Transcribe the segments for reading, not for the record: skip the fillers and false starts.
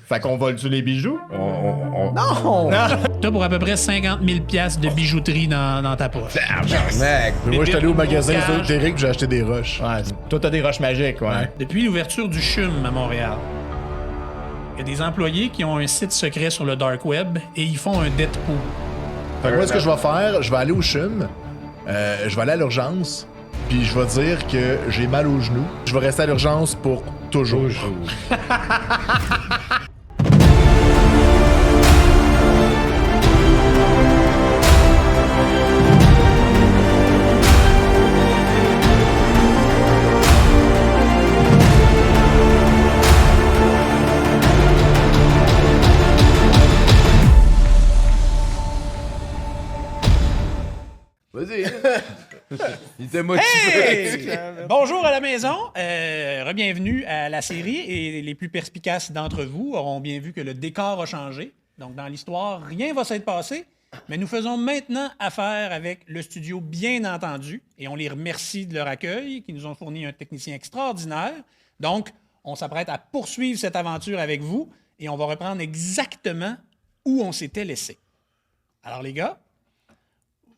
Fait qu'on vole-tu les bijoux? Non! T'as pour à peu près 50 000 piastres de bijouterie dans ta poche. Mec, Moi, j'étais allé au magasin Bocage. ésotérique, j'ai acheté des roches. Ouais, toi, t'as des roches magiques, ouais. Depuis l'ouverture du CHUM à Montréal, il y a des employés qui ont un site secret sur le dark web et ils font un Deadpool. Fait que moi, ce que je vais faire, je vais aller au CHUM, je vais aller à l'urgence, puis je vais dire que j'ai mal au genou. Je vais rester à l'urgence pour toujours. vas-y. Il était motivé. Hey! Bonjour à la maison. Re-bienvenue à la série et les plus perspicaces d'entre vous auront bien vu que le décor a changé. Donc, dans l'histoire, rien va s'être passé, mais nous faisons maintenant affaire avec le studio, bien entendu, et on les remercie de leur accueil, qui nous ont fourni un technicien extraordinaire. Donc, on s'apprête à poursuivre cette aventure avec vous et on va reprendre exactement où on s'était laissé. Alors, les gars,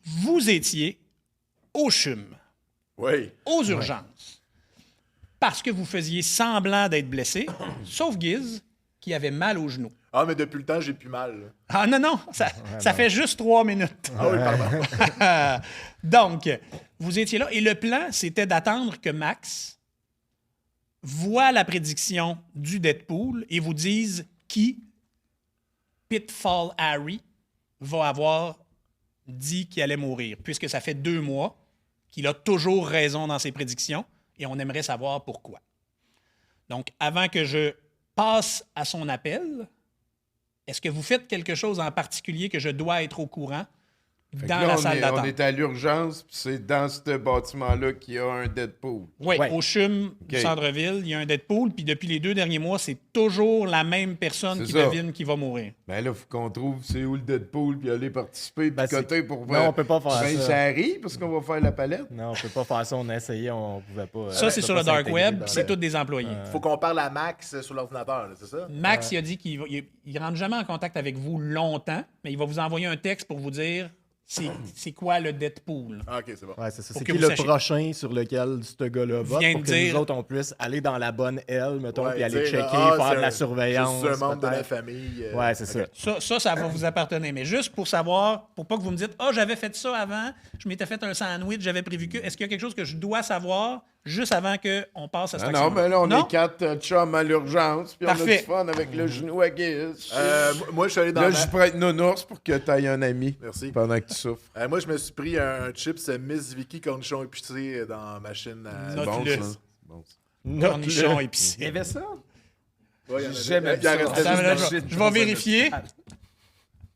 vous étiez au CHUM, Oui. aux urgences, parce que vous faisiez semblant d'être blessé, sauf Giz, qui avait mal au genou. Ah, mais depuis le temps, j'ai plus mal. Là. Ah non, ça fait juste 3 minutes. Ah oui, pardon. Donc, vous étiez là, et le plan, c'était d'attendre que Max voit la prédiction du Deadpool et vous dise qui, Pitfall Harry, va avoir dit qu'il allait mourir, puisque ça fait 2 mois qu'il a toujours raison dans ses prédictions, et on aimerait savoir pourquoi. Donc, avant que je passe à son appel, est-ce que vous faites quelque chose en particulier que je dois être au courant dans la salle On d'attente? est à l'urgence, puis c'est dans ce bâtiment-là qu'il y a un Deadpool. Oui, Ouais. au CHUM du OK. centre-ville, il y a un Deadpool, puis depuis les 2 derniers mois, c'est toujours la même personne C'est qui ça. devine qui va mourir. Ben là, il faut qu'on trouve c'est où le Deadpool, puis aller participer, puis côté pour Non, on peut pas faire Ben, ça. ça arrive, parce qu'on va faire la palette. Non, on peut pas faire ça. On a essayé, on pouvait pas. Ça, c'est on sur peut le pas dark s'intégrer web, dans- puis c'est tous des employés. Faut qu'on parle à Max sur l'ordinateur, là, c'est ça? Max, il a dit qu'il ne rentre jamais en contact avec vous longtemps, mais il va vous envoyer un texte pour vous dire c'est quoi le Deadpool. Ah, ok, c'est bon. Ouais, c'est ça. Pour C'est que qui vous le sachiez. prochain sur lequel ce gars-là vote Viens pour de que dire- nous autres, on puisse aller dans la bonne aile, mettons, Ouais, puis aller dire, checker, ah, faire c'est de la un- surveillance. C'est un membre de la peut-être. famille. Ouais, c'est ça. Ça va vous appartenir. Mais juste pour savoir, pour pas que vous me dites « Ah, j'avais fait ça avant, je m'étais fait un sandwich, j'avais prévu que... » Est-ce qu'il y a quelque chose que je dois savoir juste avant qu'on passe à cette Ah action? non, mais là, on Non? est 4 chums à l'urgence, puis on a Parfait. du fun avec le genou à guise. Moi, je suis allé dans Là, la... je prête nounours pour que tu ailles un ami. Merci. Pendant que tu souffres. Moi, je me suis pris un chips Miss Vicky cornichon épicé dans ma machine à... Note-le. Bon, ça. Bon, ça. Cornichon épicé. Il y avait ça? Ouais, il y en avait- J'aimais il en ça. restait Attends, juste là, dans- je vais vérifier.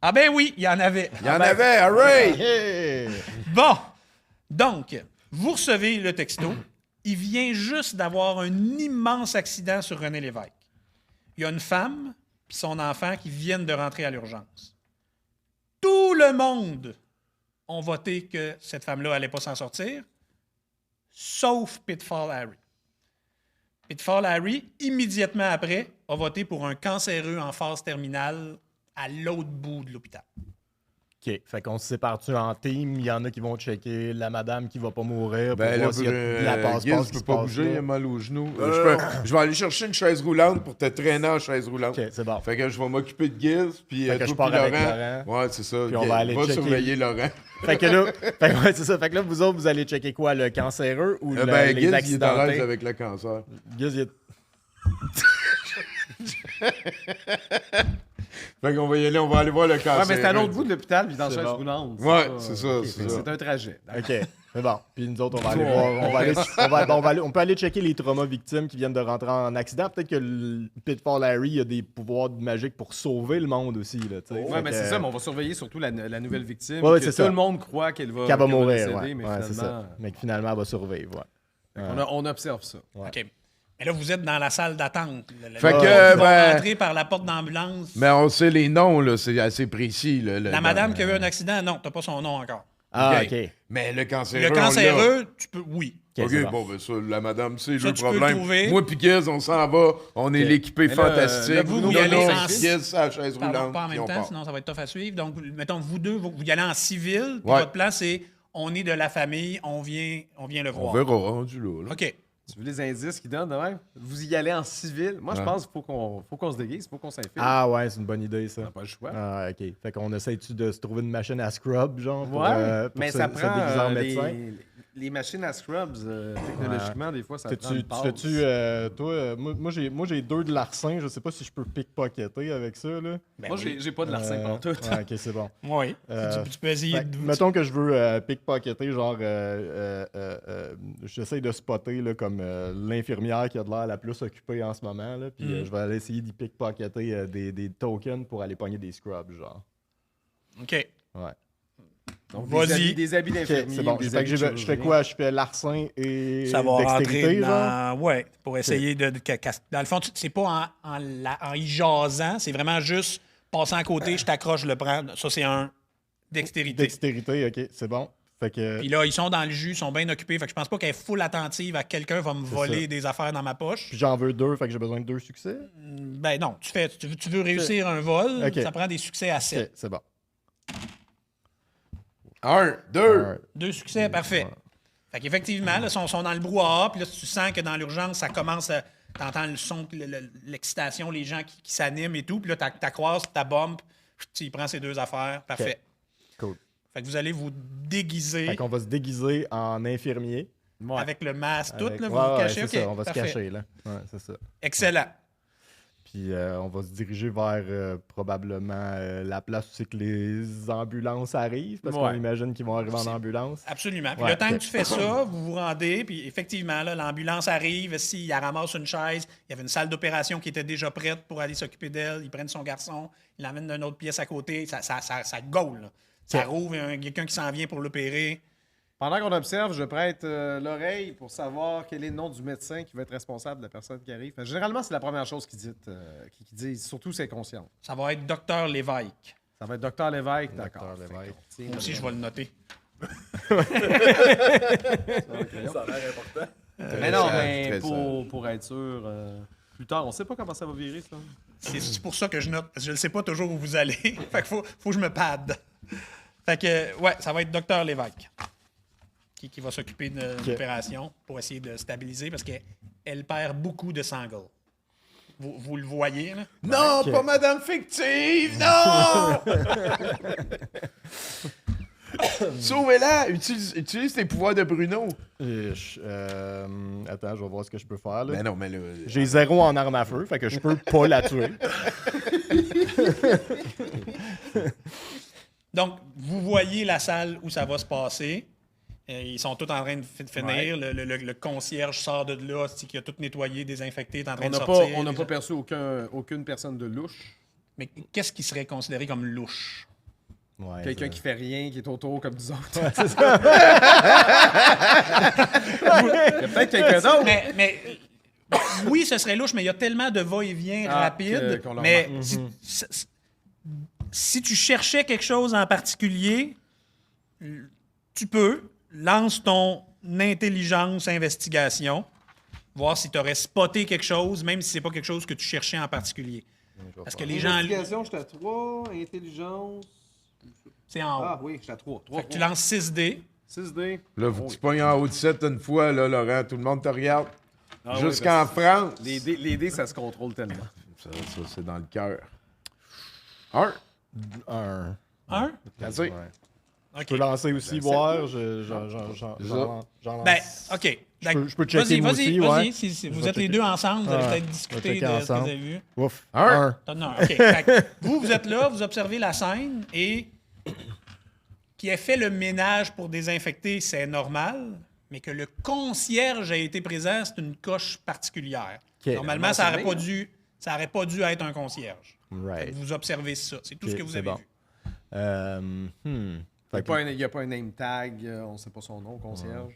Ah ben oui, il y en avait. Il y en avait, hooray! Hey! Bon, donc, vous recevez le texto. Il vient juste d'avoir un immense accident sur René Lévesque. Il y a une femme puis son enfant qui viennent de rentrer à l'urgence. Tout le monde ont voté que cette femme-là n'allait pas s'en sortir, sauf Pitfall Harry. Pitfall Harry, immédiatement après, a voté pour un cancéreux en phase terminale à l'autre bout de l'hôpital. OK. Fait qu'on se sépare-tu en team? Il y en a qui vont checker la madame qui va pas mourir pour Ben là, voir s'il y a de la passe-passe Guiz, qui je se peux pas passe bouger, là. il a mal au genou. Je vais aller chercher une chaise roulante pour te traîner en chaise roulante. OK, c'est bon. Fait que je vais m'occuper de Guiz, puis Fait que toi, je pars puis avec Laurent. Laurent. Ouais, c'est ça. Puis on va aller checker. surveiller Laurent. Fait que là, ouais, c'est ça. Fait que là, vous autres, vous allez checker quoi? Le cancéreux ou Ben, les Guiz, il est à accidentés? l'aise avec le cancer. Guiz, il est... Fait qu'on va y aller, on va aller voir le cancer. Ouais, mais c'est à l'autre bout de l'hôpital, puis dans C'est chaise bon. roulante. Ouais, c'est ça, Ok, c'est fait que ça. c'est un trajet. OK, c'est bon. Puis nous autres, on va aller voir. On peut aller checker les traumas victimes qui viennent de rentrer en accident. Peut-être que le Pitfall Harry a des pouvoirs magiques pour sauver le monde aussi. Là, tu sais. Ouais, Fait mais que- c'est ça, mais on va surveiller surtout la nouvelle victime. Ouais, que c'est tout ça. le monde croit qu'elle va mourir. décéder, Ouais, mais ouais, c'est finalement, ça. Mais que finalement, elle va survivre. Ouais. on observe ça. OK. Mais là, vous êtes dans la salle d'attente. Fait que, Vous ben- rentrez par la porte d'ambulance. Mais on sait les noms, là, c'est assez précis. La madame qui a eu un accident, non, t'as pas son nom encore. Ah, OK. OK. Mais le cancéreux, Le on l'a. cancéreux, tu peux, oui. OK, c'est bon, ben ça, la madame, c'est Ça, le tu peux le problème. trouver. Moi pis Giz, on s'en va. On est l'équipé là, fantastique. là, vous y allez sans- Giz, c'est la chaise Pardon, roulante. pas en puis même on temps, part. sinon ça va être tough à suivre. Donc, mettons, vous deux, vous y allez en civil, puis Ouais. votre plan, c'est on est de la famille, on vient le On voir. verra, rendu là. OK. Tu veux les indices qu'ils donnent de même? Vous y allez en civil. Moi, je pense qu'il faut qu'on se déguise, il faut qu'on s'infiltre. Ah ouais, c'est une bonne idée, ça. On n'a pas le choix. Ah, ok. Fait qu'on essaie-tu de se trouver une machine à scrub, genre, pour, Ouais, pour mais se ça déguiser prend en médecin? les machines à scrubs, technologiquement, des fois, ça prend une passe. Toi, moi j'ai 2 de larcin, je sais pas si je peux pickpocketer avec ça, là. Moi, j'ai pas de larcin partout. Ouais, ok, c'est bon. Oui. Tu peux essayer Fait que, de. mettons que je veux pickpocketer, genre, j'essaie de spotter là, comme l'infirmière qui a de l'air la plus occupée en ce moment, là, puis je vais aller essayer d'y pickpocketer des tokens pour aller pogner des scrubs, genre. OK. Ouais. Donc, Vas-y. des habits Ok, d'infirmier. c'est bon. des Fait que habits de je fais chirurgien. quoi? Je fais larcin et Ça va dextérité, rentrer genre? dans... Ouais, pour essayer de... Dans le fond, c'est pas en y jasant, c'est vraiment juste passant à côté, je t'accroche, je le prends. Ça, c'est un dextérité. Dextérité, ok, c'est bon. Fait que... Puis là, ils sont dans le jus, ils sont bien occupés. Fait que je pense pas qu'elle est full attentive à quelqu'un va me voler ça. des affaires dans ma poche. Puis j'en veux 2, fait que j'ai besoin de 2 succès. Ben non, tu veux réussir un vol, Ok. ça prend des succès à 7. Ok, c'est bon. 1, 2. Alright. 2 succès, parfait. Fait qu'effectivement, là, sont dans le brouhaha, puis là, tu sens que dans l'urgence, ça commence à... T'entends le son, l'excitation, les gens qui s'animent et tout, puis là, t'accroises, ta bombe, il prend ces 2 affaires, parfait. Cool. Fait que vous allez vous déguiser Fait qu'on va se déguiser en infirmier. Ouais. avec le masque, tout, Avec- là, vous ouais, vous ouais, cachez, c'est OK, ça, on va parfait. se cacher, là. Ouais, c'est ça. Excellent. Puis on va se diriger vers probablement la place où c'est que les ambulances arrivent, parce qu'on Ouais. imagine qu'ils vont arriver en ambulance. Absolument. Puis Ouais, le temps ok. que tu fais ça, vous vous rendez, puis effectivement, là, l'ambulance arrive. S'il ramasse une chaise, il y avait une salle d'opération qui était déjà prête pour aller s'occuper d'elle. Ils prennent son garçon, ils l'emmènent d'une autre pièce à côté. Ça gaule. Là. Ça rouvre, il y a quelqu'un qui s'en vient pour l'opérer. Pendant qu'on observe, je prête l'oreille pour savoir quel est le nom du médecin qui va être responsable de la personne qui arrive. Fait que généralement, c'est la première chose qu'ils disent, surtout si c'est conscient. Ça va être Dr Lévesque. Ça va être Dr Lévesque, d'accord. Dr. Lévesque. Moi aussi, je vais le noter. Mais non, sage, mais très pour être sûr, plus tard, on sait pas comment ça va virer, ça. C'est pour ça que je note. Parce que je ne sais pas toujours où vous allez. Fait que faut que je me padde. Fait que, ouais, ça va être Dr Lévesque qui va s'occuper de l'opération pour essayer de stabiliser parce qu'elle perd beaucoup de sangles. Vous le voyez, là? Non, Ok. pas Madame Fictive, non! Sauvez-la! Utilise tes pouvoirs de Bruno. Attends, je vais voir ce que je peux faire, là. Ben non, mais là... J'ai 0 en arme à feu, fait que je peux pas la tuer. Donc, vous voyez la salle où ça va se passer. Ils sont tous en train de finir. Ouais. Le concierge sort de là, qui a tout nettoyé, désinfecté, est en train On de n'a sortir. pas Les gens- perçu aucune personne de louche. Mais qu'est-ce qui serait considéré comme louche? Ouais, Quelqu'un ça- qui fait rien, qui est autour comme nous autres. C'est ça. Il y a peut-être quelqu'un d'autre. Mais oui, ce serait louche, mais il y a tellement de va-et-vient Ah, rapide. qu'on le Mais remarque. si tu cherchais quelque chose en particulier, tu peux, lance ton intelligence investigation, voir si tu aurais spoté quelque chose, même si c'est pas quelque chose que tu cherchais en particulier. Parce que les gens, Investigation, j'étais à 3. Intelligence. c'est en haut. Ah oui, j'étais à 3. Fait que tu lances 6 dés. 6D. Là, faut que tu pognes en haut de 7 une fois, là, Laurent. Tout le monde te regarde. Ah Jusqu'en France. Les dés, ça se contrôle tellement. Ça, c'est dans le cœur. 1. Un. 1. Assez. Ouais. OK. Je peux lancer aussi, voir. J'en Ben, lance. OK. Je peux checker moi aussi, vas-y. ouais. Si vous vais êtes les checker. deux ensemble, vous allez Ouais. peut-être On va discuter checker de ce que ensemble. vous avez vu. Ouf. Un. Un. Non, OK. Fait que vous êtes là, vous observez la scène et qui ait fait le ménage pour désinfecter, c'est normal, mais que le concierge ait été présent, c'est une coche particulière. Ok. Normalement, ça n'aurait pas dû être un concierge. Fait Right. que vous observez ça. C'est tout ce Ok, que vous c'est avez bon. vu. Il n'y a pas un name tag, on ne sait pas son nom, concierge.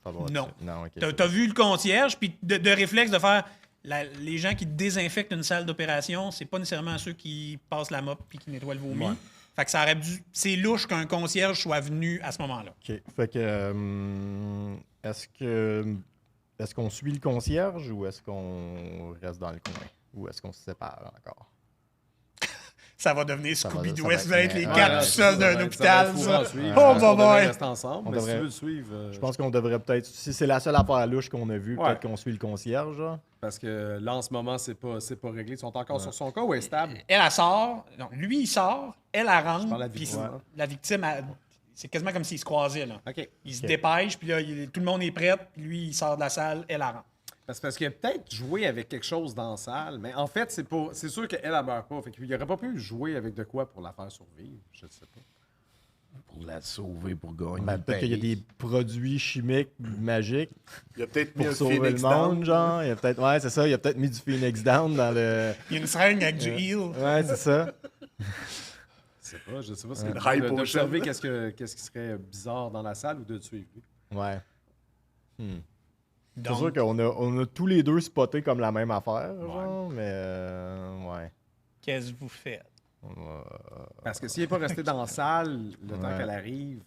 Non. Non, ok. T'as vu le concierge, puis de réflexe de faire... les gens qui désinfectent une salle d'opération, c'est pas nécessairement ceux qui passent la mop puis qui nettoient le vomi. Ouais. Fait que ça aurait dû... C'est louche qu'un concierge soit venu à ce moment-là. OK. Fait que. Est-ce qu'on suit le concierge ou est-ce qu'on reste dans le coin? Ou est-ce qu'on se sépare encore? Ça va devenir Ça va- Scooby-Doo. ça va Est-ce que vous allez être être- les Ouais, quatre ouais, tout seuls d'un hôpital, ça? Oh, On bah, devrait bah. rester ensemble, On mais si devrait- tu veux le suivre... Je pense qu'on devrait peut-être. Si c'est la seule affaire louche qu'on a vue, Ouais. peut-être qu'on suit le concierge. Genre. Parce que là, en ce moment, c'est pas réglé. Ils sont encore sur son cas ou elle est stable? Elle sort. Donc, lui, il sort. Elle rentre. parle à la puis victime, hein. la victime, c'est quasiment comme s'ils se croisaient. Là. OK. Il se dépêche, puis là, tout le monde est prêt. Puis lui, il sort de la salle. Elle rentre. Parce qu'il a peut-être joué avec quelque chose dans la salle, mais en fait, c'est sûr qu'elle, elle meurt pas. Fait qu'il aurait pas pu jouer avec de quoi pour la faire survivre. Je sais pas. Pour la sauver, pour gagner. Ben, peut-être qu'il y a des produits chimiques magiques Il a peut-être mis pour un sauver le Phoenix monde, Down. genre. Il y a peut-être. Ouais, c'est ça. Il y a peut-être mis du Phoenix Down dans le. Il y a une seringue avec du heal. Ouais, c'est ça. Je sais pas. C'est High potion. d'observer qu'est-ce qui serait bizarre dans la salle ou de le suivre. lui. Ouais. C'est Donc, sûr qu'on a tous les deux spoté comme la même affaire, genre, mais ouais. qu'est-ce que vous faites? Parce que s'il n'est pas resté dans la salle le temps Ouais. qu'elle arrive,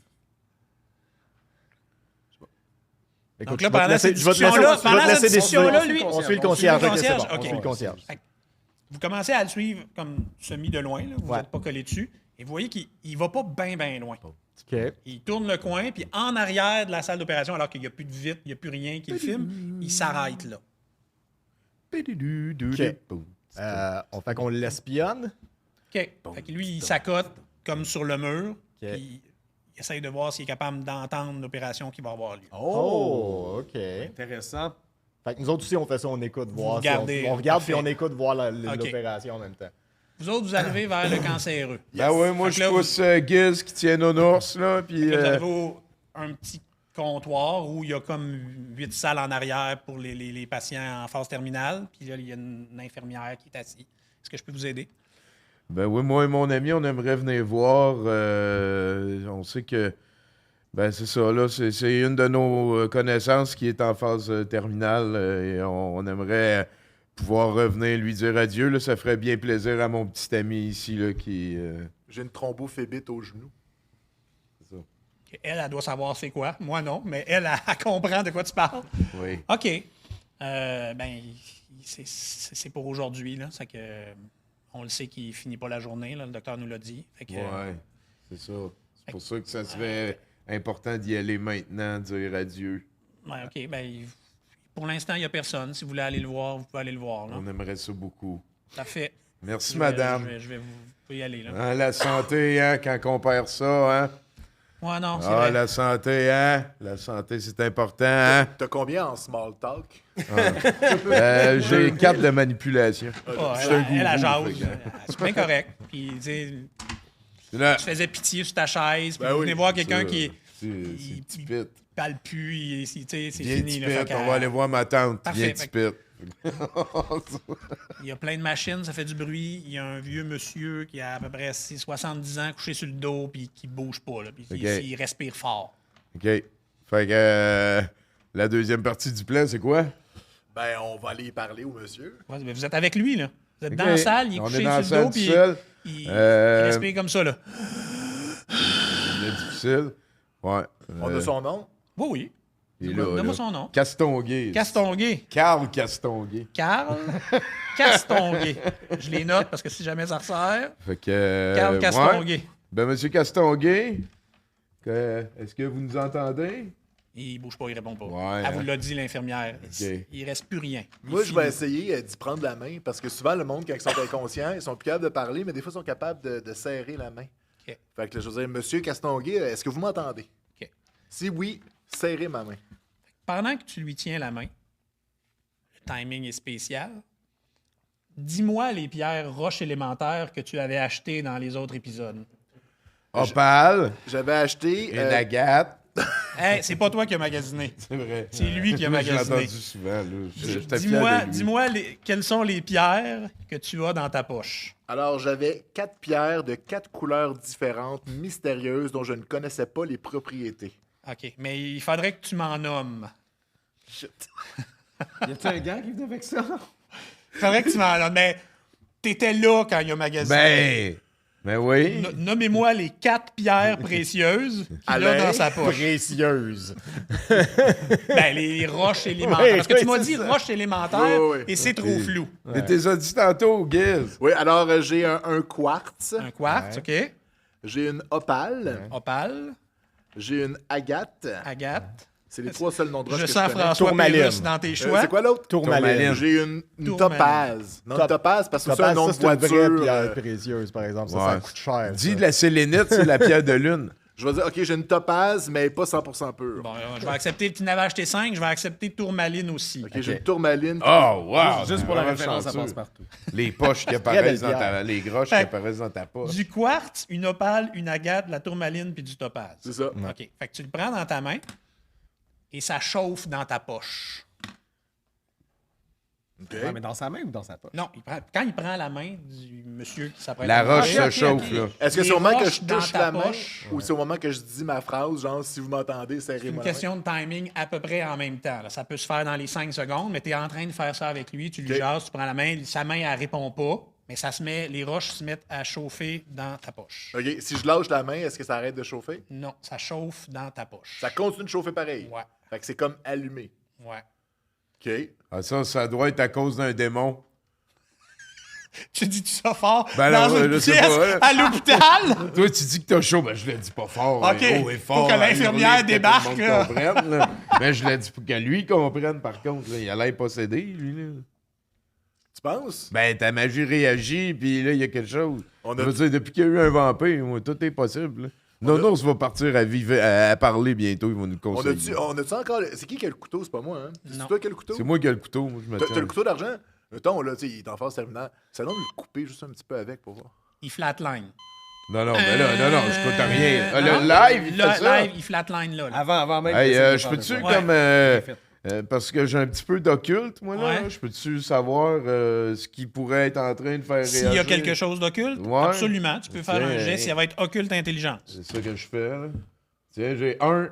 Écoute, Donc là, je vais te pendant laisser- cette je vais te laisser- discussion-là, je vais te pendant laisser cette décider. discussion-là, lui- On suit le concierge. On Ok, suit le c'est bon. concierge, On suit le ok. concierge. Fait que vous commencez à le suivre comme semi de loin, là, vous Ouais. n'êtes pas collé dessus, et vous voyez qu'il ne va pas bien loin. OK. Il tourne le coin, puis en arrière de la salle d'opération, alors qu'il n'y a plus de vitre, il n'y a plus rien qui le filme, il s'arrête là. On fait qu'on l'espionne. OK. Fait que lui, il s'accote comme sur le mur, OK. puis il essaye de voir s'il est capable d'entendre l'opération qui va avoir lieu. Oh, OK. intéressant. Fait que nous autres aussi, on fait ça, on écoute, voir. regardez, On regarde puis parfait. on écoute voir OK. l'opération en même temps. Vous autres, vous arrivez vers le cancéreux. Ben ouais, moi, Fait que je là, pousse Giz qui tient nos ours, là, puis... Là, vous arrivez au un petit comptoir où il y a comme 8 salles en arrière pour les patients en phase terminale. Puis là, il y a une infirmière qui est assise. Est-ce que je peux vous aider? Ben oui, moi et mon ami, on aimerait venir voir. On sait que, ben c'est ça, là, c'est une de nos connaissances qui est en phase terminale et on aimerait pouvoir revenir lui dire adieu. Là, ça ferait bien plaisir à mon petit ami ici, là, qui... J'ai une thrombophébite au genou. Elle doit savoir c'est quoi. Moi, non. Mais elle comprend de quoi tu parles. Oui. OK. Ben, c'est pour aujourd'hui. Là. C'est que, on le sait qu'il finit pas la journée. Là. Le docteur nous l'a dit. Fait que, Ouais, c'est ça. C'est pour ça que ça serait important d'y aller maintenant, dire adieu. ouais, OK. Ben, pour l'instant, il n'y a personne. Si vous voulez aller le voir, vous pouvez aller le voir. Là. On aimerait ça beaucoup. Parfait. Merci, Je vais- madame. Vous pouvez y aller. Là. Hein, la santé, hein, quand on perd ça, hein? Ouais, non, c'est Ah, vrai. la santé, hein? La santé, c'est important, hein? T'as combien en small talk? J'ai 4 de manipulation. Ah, C'est un elle a gourou, jase. fait que- C'est bien correct. Puis, tu sais, Là, tu faisais pitié sur ta chaise. Puis, Ben vous oui, venez voir quelqu'un ça, qui C'est il- petit pit. parle plus. Tu sais, c'est Viens, fini. petit là. pit. Fait qu'à- On va aller voir ma tante. Parfait, Viens, fait petit pit. Il y a plein de machines, ça fait du bruit. Il y a un vieux monsieur qui a à peu près 70 ans couché sur le dos puis qui bouge pas. Là, puis OK. il respire fort. OK. Fait que la deuxième partie du plan, c'est quoi? Ben, on va aller y parler au monsieur. Ouais, mais vous êtes avec lui, là. Vous êtes dans OK. la salle, il est On couché est dans la sur le dos, salle puis tout seul. il Euh, respire comme ça, là. C'est difficile. Ouais. On a son nom. Oui, oui. il est Donne-moi là, donne-moi là. son nom. Castonguay. Castonguay. Carl Castonguay. Carl Castonguay. Je les note parce que si jamais ça ressert. Fait que... Carl ouais. Castonguay. Ben, monsieur Castonguay, est-ce que vous nous entendez? Il bouge pas, il répond pas. Ouais, Elle vous hein. l'a dit, l'infirmière. OK. Il reste plus rien. Moi, je vais essayer d'y prendre la main parce que souvent, le monde, quand ils sont inconscients, ils sont plus capables de parler, mais des fois, ils sont capables de serrer la main. OK. Fait que là, je veux dire, monsieur Castonguay, est-ce que vous m'entendez? OK. Si oui, serrez ma main. Pendant que tu lui tiens la main, le timing est spécial. Dis-moi les pierres roches élémentaires que tu avais achetées dans les autres épisodes. Opale, J'avais acheté. une agate. Hey, c'est pas toi qui as magasiné. C'est vrai. C'est lui qui a Moi, je l'ai magasiné. entendu souvent. Là. J'étais fier de lui. Dis-moi quelles sont les pierres que tu as dans ta poche. Alors, j'avais 4 pierres de 4 couleurs différentes, mystérieuses, dont je ne connaissais pas les propriétés. OK. Mais il faudrait que tu m'en nommes. Shit. Y a-t-il un gars qui venait avec ça? Il faudrait que tu m'en nommes. Mais t'étais là quand il a magasiné. Ben, Mais oui. Nommez-moi les 4 pierres précieuses qu'il a dans sa poche. Précieuse. Ben, les roches élémentaires. Oui, Parce que tu oui, m'as c'est dit ça. roches élémentaires Oui, oui. et c'est trop flou. Mais t'es dit tantôt, Giz. Oui, alors j'ai un quartz, Un quartz, OK. j'ai une opale, Opale, j'ai une agate. agate. C'est les 3 seuls noms de roches Je que sens je connais. François Tourmaline. Pérusse dans tes choix. C'est quoi l'autre? Tourmaline. J'ai une Tourmaline. topaze. Non, une topaze parce que c'est un Topaz, nom de ça, c'est une voiture. vraie pierre précieuse, par exemple. Ça Ouais. coûte cher. Dis ça. de la sélénite, c'est la pierre de lune. Je vais dire, OK, j'ai une topaze, mais pas 100% pure. Bon, je vais accepter, tu n'avais acheté 5, je vais accepter Tourmaline aussi. OK, j'ai une tourmaline. Oh, wow! Juste pour la Vraiment référence, ça chanceux. passe partout. Les poches qui apparaissent dans ta... Les groches qui Fait- apparaissent dans ta poche. Du quartz, une opale, une agate, la tourmaline puis du topaz. C'est ça. OK. Fait que tu le prends dans ta main et ça chauffe dans ta poche. OK. Ouais, mais dans sa main ou dans sa poche? Non, quand il prend la main du monsieur qui s'apprête La à roche manger, se chauffe, là. Est-ce que Les c'est au moment que roches je dans touche ta la main poche. ou c'est au moment que je dis ma phrase, genre, si vous m'entendez, c'est serrez-moi une la main? question de timing à peu près en même temps. là. Ça peut se faire dans les 5 secondes, mais tu es en train de faire ça avec lui, tu lui OK. jases, tu prends la main, sa main, elle répond pas, mais les roches se mettent à chauffer dans ta poche. OK, si je lâche la main, est-ce que ça arrête de chauffer? Non, ça chauffe dans ta poche. Ça continue de chauffer pareil. Ouais. Fait que c'est comme allumé. Ouais. OK. Ah, ça doit être à cause d'un démon. Tu dis-tu ça fort Ben dans non, une je sais pièce pas, hein. à l'hôpital? Toi, tu dis que t'as chaud. Ben, je le dis pas fort. OK. Haut et Faut fort, que à l'infirmière hurler, débarque, que tout le là. monde comprenne, là. Mais je l'ai dit pour que lui comprenne, par contre. Là. Il a l'air possédé, lui. Là. Tu penses? Ben, ta magie réagit, puis là, il y a quelque chose. On a- Je veux dire, depuis qu'il y a eu un vampire, moi, tout est possible. Là. Nonos va partir à, vivre, à parler bientôt. Il va nous On conseiller. a-tu encore... C'est qui a le couteau? C'est pas moi, hein? C'est Non. toi qui as le couteau? C'est moi qui ai le couteau. Moi, je me T'as tiens. le couteau d'argent? Mettons, là, tu sais, il est en phase terminale. Ça donne de le couper juste un petit peu avec pour voir. Il flatline. Non, mais là, non, je coûte rien. Ah, Non. le live, il Le fait ça. live, il flatline là. Avant même. Hey, que je ça peux-tu, fasse comme... fait. parce que j'ai un petit peu d'occulte, moi, là. Ouais. Je peux-tu savoir ce qui pourrait être en train de faire réagir? S'il y a quelque chose d'occulte, Ouais. absolument. Tu peux faire Tiens, un geste, ça va être occulte intelligence. C'est ça que je fais, là. Tiens, j'ai un...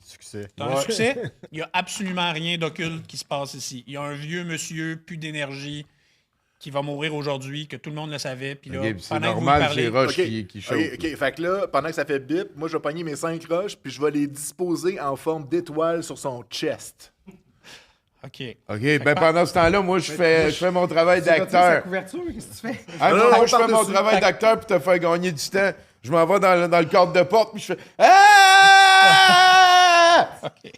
Succès. T'as un succès? Il n'y a absolument rien d'occulte qui se passe ici. Il y a un vieux monsieur, plus d'énergie, qui va mourir aujourd'hui, que tout le monde le savait. Puis là, Ok, puis c'est pendant que vous normal, parlez, c'est roches OK. qui chauffent. OK. Fait que là, pendant que ça fait bip, moi, je vais pogner mes 5 roches, puis je vais les disposer en forme d'étoile sur son chest. OK. OK, ben pendant ce temps-là, moi, je fais mon travail Sa d'acteur. couverture, qu'est-ce que tu fais? Ah, Non, non, non, moi, on je fais parle mon dessus. travail d'acteur pour te faire gagner du temps. Je m'en vais dans le cadre de porte, puis je fais « Ah! Ah! » Puis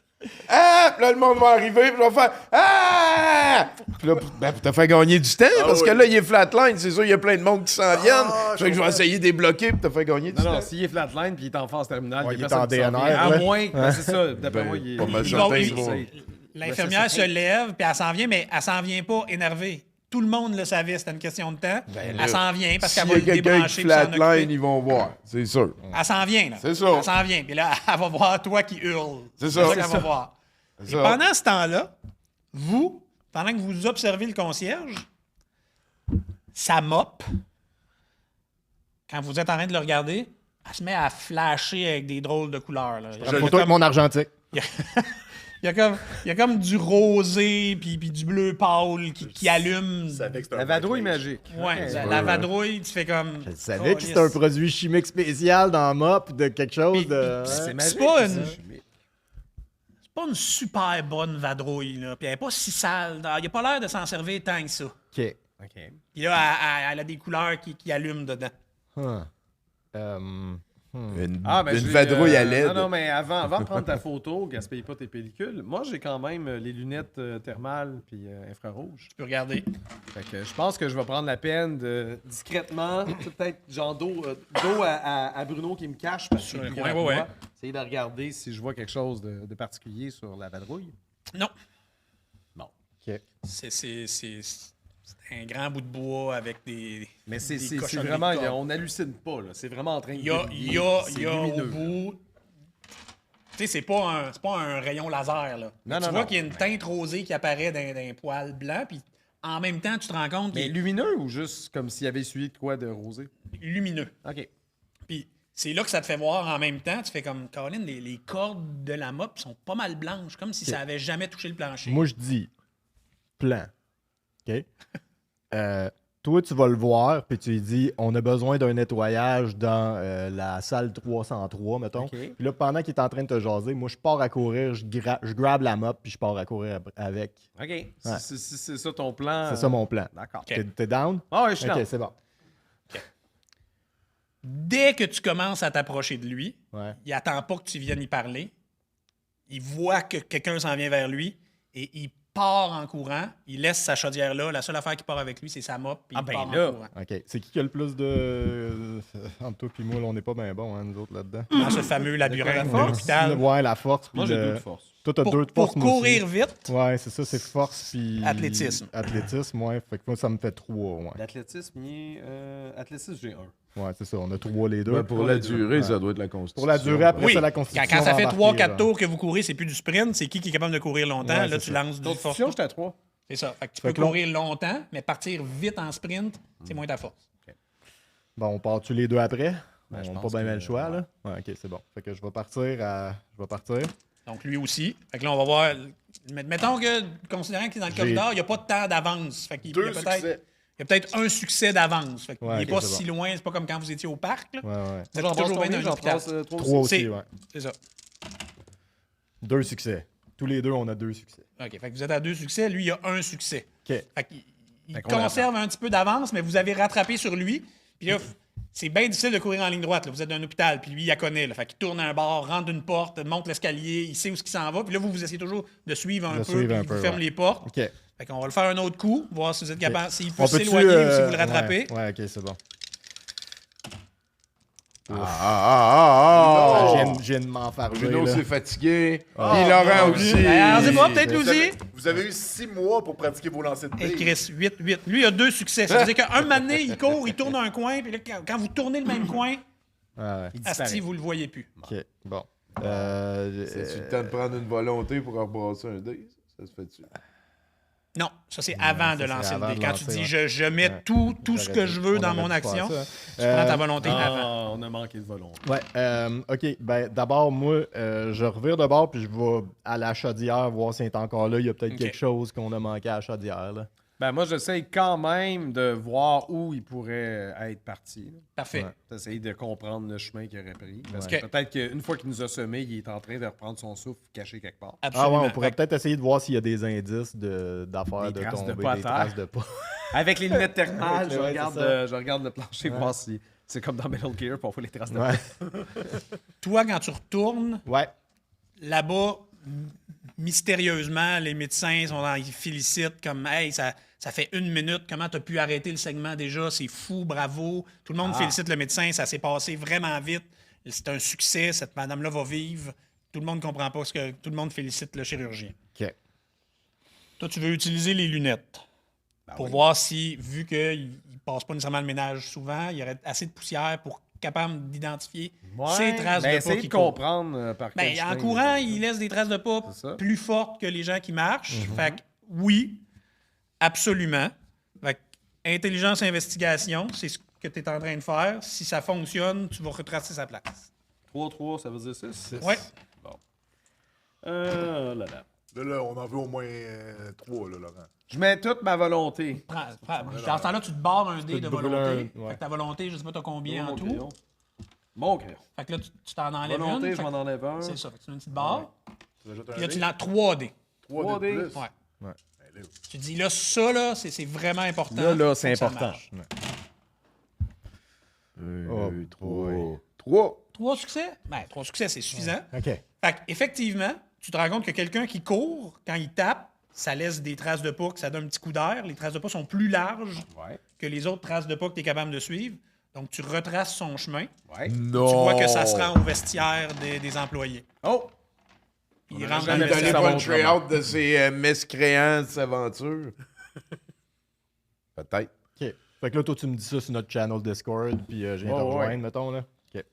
là, le monde va arriver, puis je vais faire « Ah! » Puis là, pour te faire gagner du temps, parce que oui. là, il est flatline, c'est sûr, il y a plein de monde qui s'en viennent. je Fait que je vais comprends. essayer de débloquer pour te faire gagner du Non, non, temps. s'il est flatline puis il est en phase terminale, Ouais, il il y a est en personne qui s'en DNR, vient. À ouais. moins, ben, c'est ça, d'après Ben, moi, il est... pas mal Ils certain vont- qu'ils ils- vont- L'infirmière se lève, puis elle s'en vient, mais elle s'en vient pas énervée. Tout le monde le savait, c'était une question de temps. Elle s'en vient parce qu'elle S'il va y le a quelqu'un débrancher qui puis s'en flatline, occuper. ils vont voir, c'est sûr. Elle s'en vient, là. C'est ça. Elle s'en vient. Puis là, elle va voir toi qui hurle. C'est ça. qu'elle va voir. C'est Et ça. pendant ce temps-là, vous, pendant que vous observez le concierge, ça mop. Quand vous êtes en train de le regarder, elle se met à flasher avec des drôles de couleurs. Là. Une photo avec mon argentique. Il y a comme du rosé puis du bleu pâle qui allume. Ça fait que c'est un La vadrouille magique. Ouais, Ok. la vadrouille, tu fais comme. Je savais que c'était un produit chimique spécial dans Mop de quelque chose de. C'est Ouais. magique. pas ça. une- C'est pas une super bonne vadrouille, là. Puis elle est pas si sale. Il a pas l'air de s'en servir tant que ça. Ok. OK. Puis là, elle a des couleurs qui allument dedans. Huh. Une, Ben, une j'ai, vadrouille à LED. Non, mais avant de prendre ta photo, gaspille pas tes pellicules. Moi, j'ai quand même les lunettes thermales puis infrarouges. Tu peux regarder. Fait que je pense que je vais prendre la peine de discrètement, peut-être genre dos à Bruno qui me cache parce que Sur c'est le plus coin, grand que ouais, moi. ouais. Essayer de regarder si je vois quelque chose de particulier sur la vadrouille. Non. Bon. Ok. C'est un grand bout de bois avec des. Mais c'est des c'est cochonneries vraiment, de cordes. on n'hallucine pas, là. C'est vraiment en train de Il y a, briller. il y a, C'est il y a au lumineux. bout. Tu sais, c'est pas un rayon laser, là. Non, tu non, vois non. qu'il y a une teinte rosée qui apparaît d'un poil blanc, puis en même temps, tu te rends compte Mais qu'il est lumineux ou juste comme s'il avait essuyé de quoi de rosé? lumineux. OK. Puis c'est là que ça te fait voir en même temps. Tu fais comme, Caroline, les cordes de la mop sont pas mal blanches, comme si ça avait jamais touché le plancher. Moi, je dis plan. OK? toi, tu vas le voir, puis tu lui dis on a besoin d'un nettoyage dans la salle 303, mettons. OK. Puis là, pendant qu'il est en train de te jaser, moi, je pars à courir, je grabe la mop, puis je pars à courir avec. OK. C'est ça ton plan. C'est ça mon plan. D'accord. T'es down? Ah ouais, je suis Ok, down. c'est bon. Dès que tu commences à t'approcher de lui, Ouais. il attend pas que tu viennes y parler. Il voit que quelqu'un s'en vient vers lui et il part en courant. Il laisse sa chaudière là. La seule affaire qui part avec lui, c'est sa mop. Puis Ah il ben part là. en courant. OK. C'est qui a le plus de. Entre toi et moi, là, on n'est pas bien bons, hein, nous autres, là-dedans. Dans ce fameux labyrinthe de force? l'hôpital. Ouais, la force. Puis Moi, j'ai le- 2 de force. Toi, t'as 2 de Pour force. moi aussi. courir vite, Ouais, c'est ça, c'est force puis. Athlétisme. Athlétisme, ouais. Fait que moi, ça me fait 3, ouais. L'athlétisme, athlétisme, j'ai 1. Ouais, c'est ça, on a 3 les deux. Ben, pour la durée, ça doit être la constitution. Pour la durée, après, oui. c'est la constitution. Quand ça fait embarquée, 3-4 là. tours que vous courez, c'est plus du sprint. C'est qui est capable de courir longtemps. Ouais, là, c'est tu ça. lances du force. Constitution, j'étais à 3. C'est ça. Fait que tu Fait peux que là, courir longtemps, mais partir vite en sprint, c'est moins ta force. Bon, on part-tu les deux après? Ben, je on n'a pense pas bien que- le choix, là. Ouais, ok, c'est bon. Fait que je vais partir. Donc, lui aussi. Fait que là, on va voir. Mettons que, considérant qu'il est dans le corridor, il n'y a pas de temps d'avance. Fait qu'il y a peut-être un succès d'avance. Fait qu'il Ouais, n'est ok, pas c'est si loin. C'est pas comme quand vous étiez au parc. Là. Ouais, ouais. Vous êtes toujours bien dans j'en l'hôpital. passe 3 3 aussi. aussi, C'est- ouais. C'est ça. 2 succès. Tous les deux, on a 2 succès. OK. Fait que vous êtes à 2 succès. Lui, il a 1 succès. OK. Fait qu'il Fait qu'on conserve un petit peu d'avance, mais vous avez rattrapé sur lui. Puis là, c'est bien difficile de courir en ligne droite. Là. Vous êtes dans un hôpital, puis lui, il la connaît. Là. Fait qu'il tourne un bord, rentre une porte, monte l'escalier, il sait où il s'en va. Puis là, vous essayez toujours de suivre un De peu, suivre puis un il peu, vous ferme ouais. les portes. OK. Fait qu'on va le faire un autre coup, voir si vous êtes capable, s'il peut On peut-tu, s'éloigner ou si vous le rattrapez. Ouais, ok, c'est bon. Je viens de m'enfarger. Bruno là. s'est fatigué. Puis Laurent aussi. Alors, c'est pas, peut-être lui Vous avez- aussi. Vous avez eu 6 mois pour pratiquer vos lancers de Et billes. Chris, 8. Lui, il a 2 succès. Ça veut dire qu'un moment donné, il court, il tourne un coin, puis là, quand vous tournez le même coin, Ouais, asti, vous le voyez plus. ok, bon. C'est le temps de prendre une volonté pour rebrasser un dé. Ça se fait-tu? Non, ça c'est avant de c'est lancer avant le dé. de Quand tu lancer, dis ouais. je mets tout ce que je veux dans mon action, tu prends ta volonté avant. Ah, on a manqué de volonté. Ouais, ok. Ben, d'abord, moi, je revire de bord, puis je vais à la chaudière voir s'il est encore là. Il y a peut-être Ok. quelque chose qu'on a manqué à la chaudière, là. Ben, moi, j'essaye quand même de voir où il pourrait être parti. là. Parfait. Ouais. D'essayer de comprendre le chemin qu'il aurait pris. Parce Ouais. que peut-être qu'une fois qu'il nous a semé, il est en train de reprendre son souffle caché quelque part. Ah Absolument. ouais, on pourrait Fait que peut-être essayer de voir s'il y a des indices d'affaires Des de traces de tomber, pas à des terre. traces de pas. Avec les lunettes thermales, Ouais, c'est ça. je regarde le plancher voir si c'est comme dans Metal Gear, pour voir les traces de Ouais. toi, quand tu retournes Ouais. là-bas, mystérieusement, les médecins ils félicitent comme hey, ça fait 1 minute, comment tu as pu arrêter le segment déjà, c'est fou, bravo. Tout le monde félicite le médecin, ça s'est passé vraiment vite. C'est un succès, cette madame-là va vivre. Tout le monde comprend pas ce que tout le monde félicite le chirurgien. Ok. Toi, tu veux utiliser les lunettes pour voir si, vu qu'il ne passe pas nécessairement le ménage souvent, il y aurait assez de poussière pour capable d'identifier ces traces de pas essayer qui de courent. comprendre par quel Ben, en chemin courant, est. il laisse des traces de pas C'est ça. plus fortes que les gens qui marchent. Fait que, oui, absolument. Fait que, intelligence investigation, c'est ce que tu es en train de faire. Si ça fonctionne, tu vas retracer sa place. 3-3, ça veut dire 6? Ouais. Là. Là, on en veut au moins 3, là, Laurent. Je mets toute ma volonté. Dans ce temps-là, tu te barres un dé te de brûles volonté. un- ouais. Fait que ta volonté, je sais pas, t'as combien en Mon tout. crayon. Mon crayon. Fait que là, tu t'en enlèves Volonté, une. je Fait m'en que enlève un. c'est ça. Fait que tu mets une petite barre. Tu rajoutes Puis un là, tu dé. lances 3 dés. 3 dés de 3D. plus. Ouais. Ben, là, Tu dis là, ça, là, c'est vraiment important. Là, c'est Faut que ça important. marche. 3. 3 succès? Ben, 3 succès, c'est suffisant. Ok. Fait qu'effectivement, tu te rends compte que quelqu'un qui court, quand il tape, ça laisse des traces de pas, que ça donne un petit coup d'air. Les traces de pas sont plus larges Ouais. que les autres traces de pas que tu es capable de suivre. Donc, tu retraces son chemin. Ouais. Non. Tu vois que ça se rend au vestiaire des employés. Oh! Puis il On rentre a dans le jamais Il fait vestiaire. donnait ça pas mon le try-out de ces miscréants de cette aventure. Peut-être. Ok. Fait que là, toi, tu me dis ça sur notre channel Discord, puis je viens te Ouais, rejoindre, ouais. mettons, là. Ok.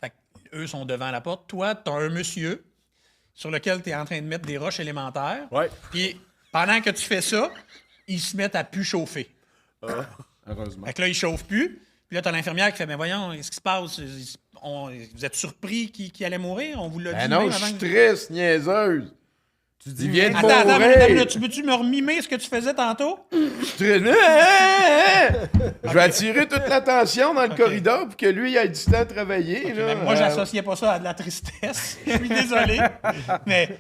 Fait eux sont devant la porte. Toi, tu as un monsieur sur lequel tu es en train de mettre des roches élémentaires. Ouais. Puis pendant que tu fais ça, ils se mettent à plus chauffer. Heureusement. Fait que là, ils chauffent plus. Puis là, t'as l'infirmière qui fait, mais voyons, qu'est-ce qui se passe? Vous êtes surpris qu'il allait mourir? On vous l'a dit Ben non, même je avant suis que- triste, niaiseuse. Tu dis Il vient de Attends, mourir. tu peux-tu me remimer ce que tu faisais tantôt? Je vais attirer toute l'attention dans le corridor pour que lui il ait du temps à travailler. là. Moi, j'associais pas ça à de la tristesse. Je suis désolé. Mais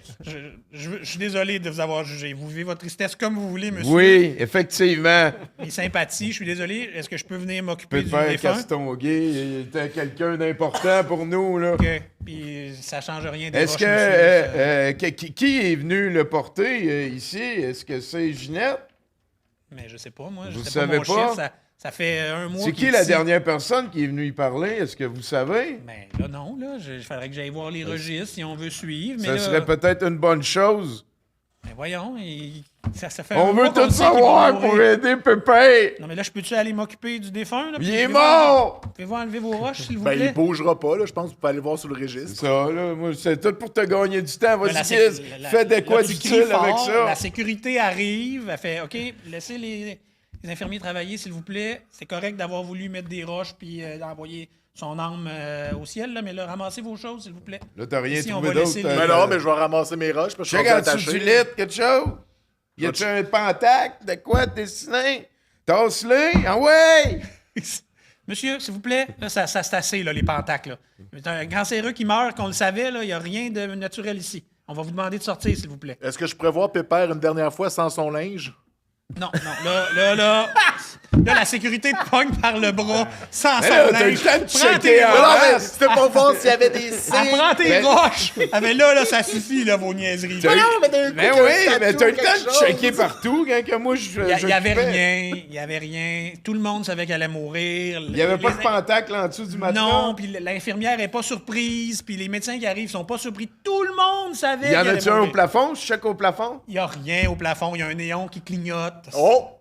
je suis désolé de vous avoir jugé. Vous vivez votre tristesse comme vous voulez, monsieur. Oui, effectivement. Les sympathies, je suis désolé. Est-ce que je peux venir m'occuper Peut du faire défunt? Castonguay, il était quelqu'un d'important pour nous. Là. OK. Puis ça change rien des Est-ce roches, monsieur. qui est venu le porter ici? Est-ce que c'est Ginette? Mais je sais pas, moi. Je Vous sais savez mon pas? chiffre, ça fait un mois. C'est qu'il qui est la ici. dernière personne qui est venue y parler? Est-ce que vous savez? Ben là, non, là. Il faudrait que j'aille voir les registres si on veut suivre. Mais Ça là, serait peut-être une bonne chose. ben voyons, ça fait On un mois veut qu'on tout sait qu'il va savoir mourir. pour aider Pépé. Non, mais là, je peux-tu aller m'occuper du défunt? Là, Il puis est pouvez-vous- mort! Pouvez-vous enlever vos roches, s'il vous Ben, plaît? il bougera pas, là. Je pense que vous pouvez aller voir sur le C'est registre. ça, là. Moi, c'est tout pour te gagner du temps. Mais Vas-y, la Kiz. Fais de quoi là, tu d'utile cries avec fort, ça. La sécurité arrive, elle fait OK, laissez les infirmiers travailler, s'il vous plaît. C'est correct d'avoir voulu mettre des roches puis d'envoyer son âme au ciel, là, mais là, ramassez vos choses, s'il vous plaît. Là, t'as rien Ici, on trouvé va d'autre. laisser les- Mais non, mais je vais ramasser mes roches parce que je Check suis en rendu dessous du attaché. lit, quelque chose? Y a-tu un pentacle? De quoi dessiné? Tasse-le? Ah ouais! Monsieur, s'il vous plaît, là, ça c'est assez, là, les pentacles. Là. C'est un cancéreux qui meurt, qu'on le savait, il n'y a rien de naturel ici. On va vous demander de sortir, s'il vous plaît. Est-ce que je pourrais voir Pépère une dernière fois sans son linge? Non, là, la sécurité te pogne par le bras, sans Mais son là, t'as eu linge. le temps de Prends checker tes en roches. Non, mais masse. c'était pour voir s'il y avait des Elle signes. prend tes Mais- roches. Ah, mais là, ça suffit, là, vos niaiseries. T'as eu- mais d'un coup, Ben qu'il y a oui, un mais tatou t'as eu ou le temps quelque de chose. checker partout quand que moi je. Il n'y avait rien. Tout le monde savait qu'elle allait mourir. Il n'y avait pas de pentacle en dessous du matelas. Non, puis l'infirmière n'est pas surprise, puis les médecins qui arrivent sont pas surpris. Tout le monde savait Il y en qu'elle a-tu allait un au mourir. plafond? Je check au plafond. Il n'y a rien au plafond. Il y a un néon qui clignote. Oh!